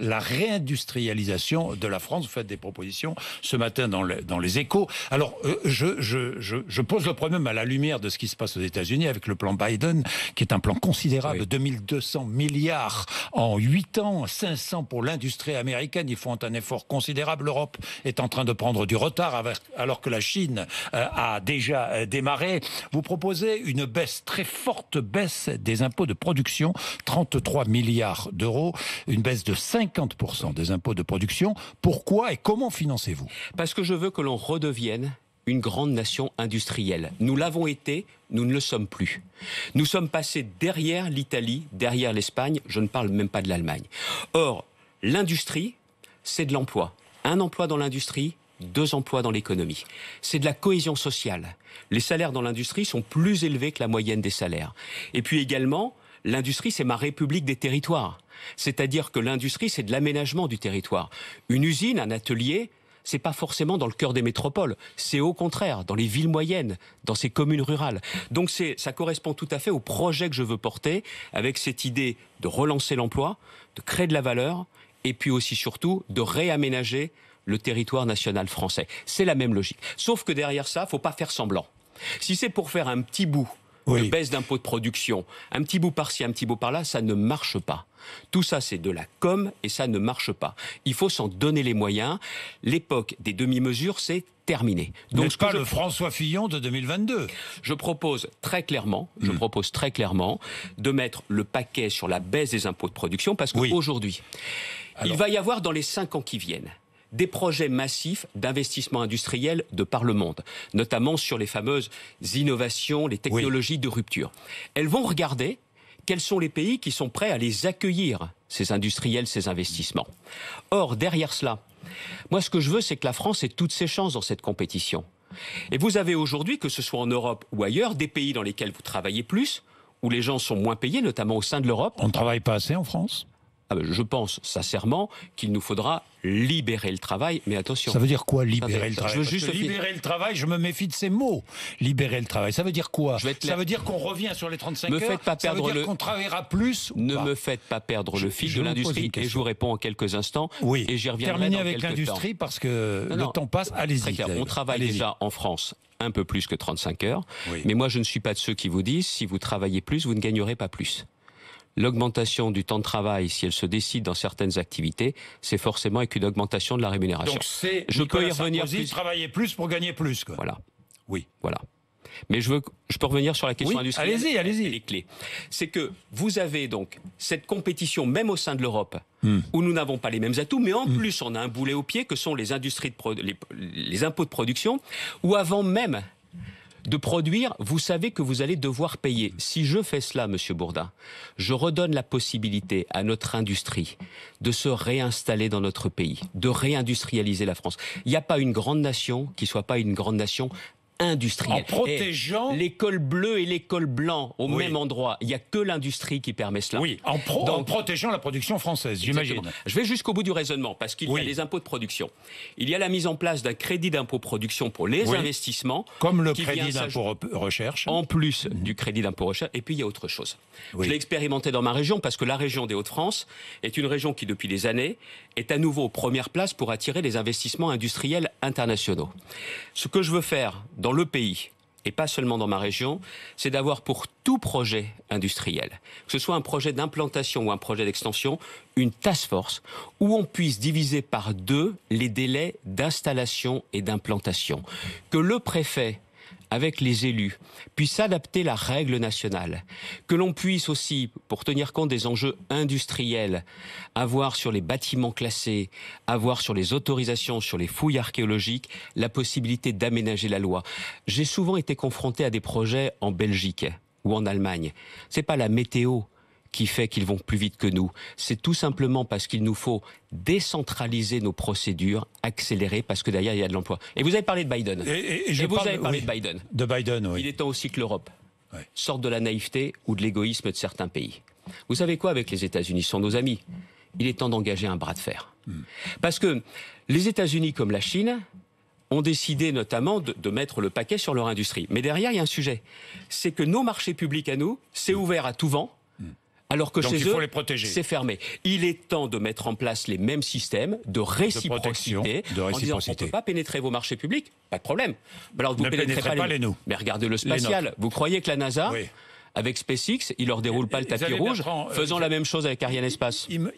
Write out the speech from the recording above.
La réindustrialisation de la France. Vous faites des propositions ce matin dans les Échos. Alors, je pose le problème à la lumière de ce qui se passe aux États-Unis avec le plan Biden, qui est un plan considérable, oui. 2200 milliards en 8 ans, 500 pour l'industrie américaine. Ils font un effort considérable. L'Europe est en train de prendre du retard, alors que la Chine a déjà démarré. Vous proposez une baisse, très forte baisse des impôts de production, 33 milliards d'euros, une baisse de 50% des impôts de production. Pourquoi et comment financez-vous ? Parce que je veux que l'on redevienne une grande nation industrielle. Nous l'avons été, nous ne le sommes plus. Nous sommes passés derrière l'Italie, derrière l'Espagne, je ne parle même pas de l'Allemagne. Or, l'industrie, c'est de l'emploi. Un emploi dans l'industrie, 2 emplois dans l'économie. C'est de la cohésion sociale. Les salaires dans l'industrie sont plus élevés que la moyenne des salaires. Et puis également, l'industrie, c'est ma république des territoires. C'est-à-dire que l'industrie, c'est de l'aménagement du territoire. Une usine, un atelier, c'est pas forcément dans le cœur des métropoles. C'est au contraire dans les villes moyennes, dans ces communes rurales. Donc ça correspond tout à fait au projet que je veux porter, avec cette idée de relancer l'emploi, de créer de la valeur, et puis aussi surtout de réaménager le territoire national français. C'est la même logique. Sauf que derrière ça, faut pas faire semblant. Si c'est pour faire un petit bout, oui, de baisse d'impôts de production, un petit bout par-ci, un petit bout par-là, ça ne marche pas. Tout ça, c'est de la com et ça ne marche pas. Il faut s'en donner les moyens. L'époque des demi-mesures, c'est terminé. Donc, n'est-ce pas le François Fillon de 2022 ? Je propose très clairement de mettre le paquet sur la baisse des impôts de production parce qu'aujourd'hui, il va y avoir dans les 5 ans qui viennent des projets massifs d'investissement industriel de par le monde, notamment sur les fameuses innovations, les technologies de rupture. Elles vont regarder quels sont les pays qui sont prêts à les accueillir, ces industriels, ces investissements. Or, derrière cela, moi ce que je veux, c'est que la France ait toutes ses chances dans cette compétition. Et vous avez aujourd'hui, que ce soit en Europe ou ailleurs, des pays dans lesquels vous travaillez plus, où les gens sont moins payés, notamment au sein de l'Europe. On ne travaille pas assez en France ? Je pense sincèrement qu'il nous faudra libérer le travail, mais attention. Ça veut dire quoi, libérer le travail ? Libérer le travail, je me méfie de ces mots. Libérer le travail, ça veut dire quoi ? Ça veut dire qu'on revient sur les 35 heures ? Ça veut dire qu'on travaillera plus ? Ne me faites pas perdre le fil de l'industrie, et je vous réponds en quelques instants, et j'y reviendrai Terminez dans avec quelques l'industrie, parce que le temps passe, allez-y. On travaille déjà en France un peu plus que 35 heures, mais moi je ne suis pas de ceux qui vous disent, si vous travaillez plus, vous ne gagnerez pas plus. L'augmentation du temps de travail, si elle se décide dans certaines activités, c'est forcément avec une augmentation de la rémunération. Donc c'est je peux y revenir plus. Travailler plus pour gagner plus, quoi. Voilà. Oui. Voilà. Mais je peux revenir sur la question industrielle. Allez-y. Les clés. C'est que vous avez donc cette compétition, même au sein de l'Europe, où nous n'avons pas les mêmes atouts, mais en plus on a un boulet au pied que sont les industries les impôts de production, où avant même de produire, vous savez que vous allez devoir payer. Si je fais cela, Monsieur Bourdin, je redonne la possibilité à notre industrie de se réinstaller dans notre pays, de réindustrialiser la France. Il n'y a pas une grande nation qui soit pas une grande nation industrielle. En protégeant l'école bleue et l'école blanc au même endroit, il n'y a que l'industrie qui permet cela. Oui, en protégeant la production française, j'imagine. Je vais jusqu'au bout du raisonnement, parce qu'il y a les impôts de production. Il y a la mise en place d'un crédit d'impôt production pour les investissements. Comme le crédit d'impôt recherche. En plus du crédit d'impôt recherche. Et puis il y a autre chose. Je l'ai expérimenté dans ma région, parce que la région des Hauts-de-France est une région qui, depuis des années, est à nouveau aux premières places pour attirer les investissements industriels internationaux. Ce que je veux faire dans le pays, et pas seulement dans ma région, c'est d'avoir pour tout projet industriel, que ce soit un projet d'implantation ou un projet d'extension, une task force où on puisse diviser par 2 les délais d'installation et d'implantation. Que le préfet, avec les élus, puisse adapter la règle nationale, que l'on puisse aussi, pour tenir compte des enjeux industriels, avoir sur les bâtiments classés, avoir sur les autorisations, sur les fouilles archéologiques, la possibilité d'aménager la loi. J'ai souvent été confronté à des projets en Belgique ou en Allemagne. C'est pas la météo qui fait qu'ils vont plus vite que nous. C'est tout simplement parce qu'il nous faut décentraliser nos procédures, accélérer, parce que derrière, il y a de l'emploi. Et vous avez parlé de Biden. Et vous avez parlé de Biden. De Biden, oui. Il est temps aussi que l'Europe sorte de la naïveté ou de l'égoïsme de certains pays. Vous savez quoi, avec les États-Unis, ce sont nos amis. Il est temps d'engager un bras de fer. Parce que les États-Unis, comme la Chine, ont décidé notamment de mettre le paquet sur leur industrie. Mais derrière, il y a un sujet. C'est que nos marchés publics à nous, c'est ouvert à tout vent, Alors que Donc chez il faut eux, les protéger. c'est fermé. Il est temps de mettre en place les mêmes systèmes de réciprocité, de en disant on ne réciprocité. peut pas pénétrer vos marchés publics, pas de problème. Alors vous Ne pénétrez pas les nous. Mais regardez le spatial. Vous croyez que la NASA, Oui. avec SpaceX, il leur déroule pas le tapis Xavier rouge, Bertrand, faisant la même chose avec Ariane Espace. Il me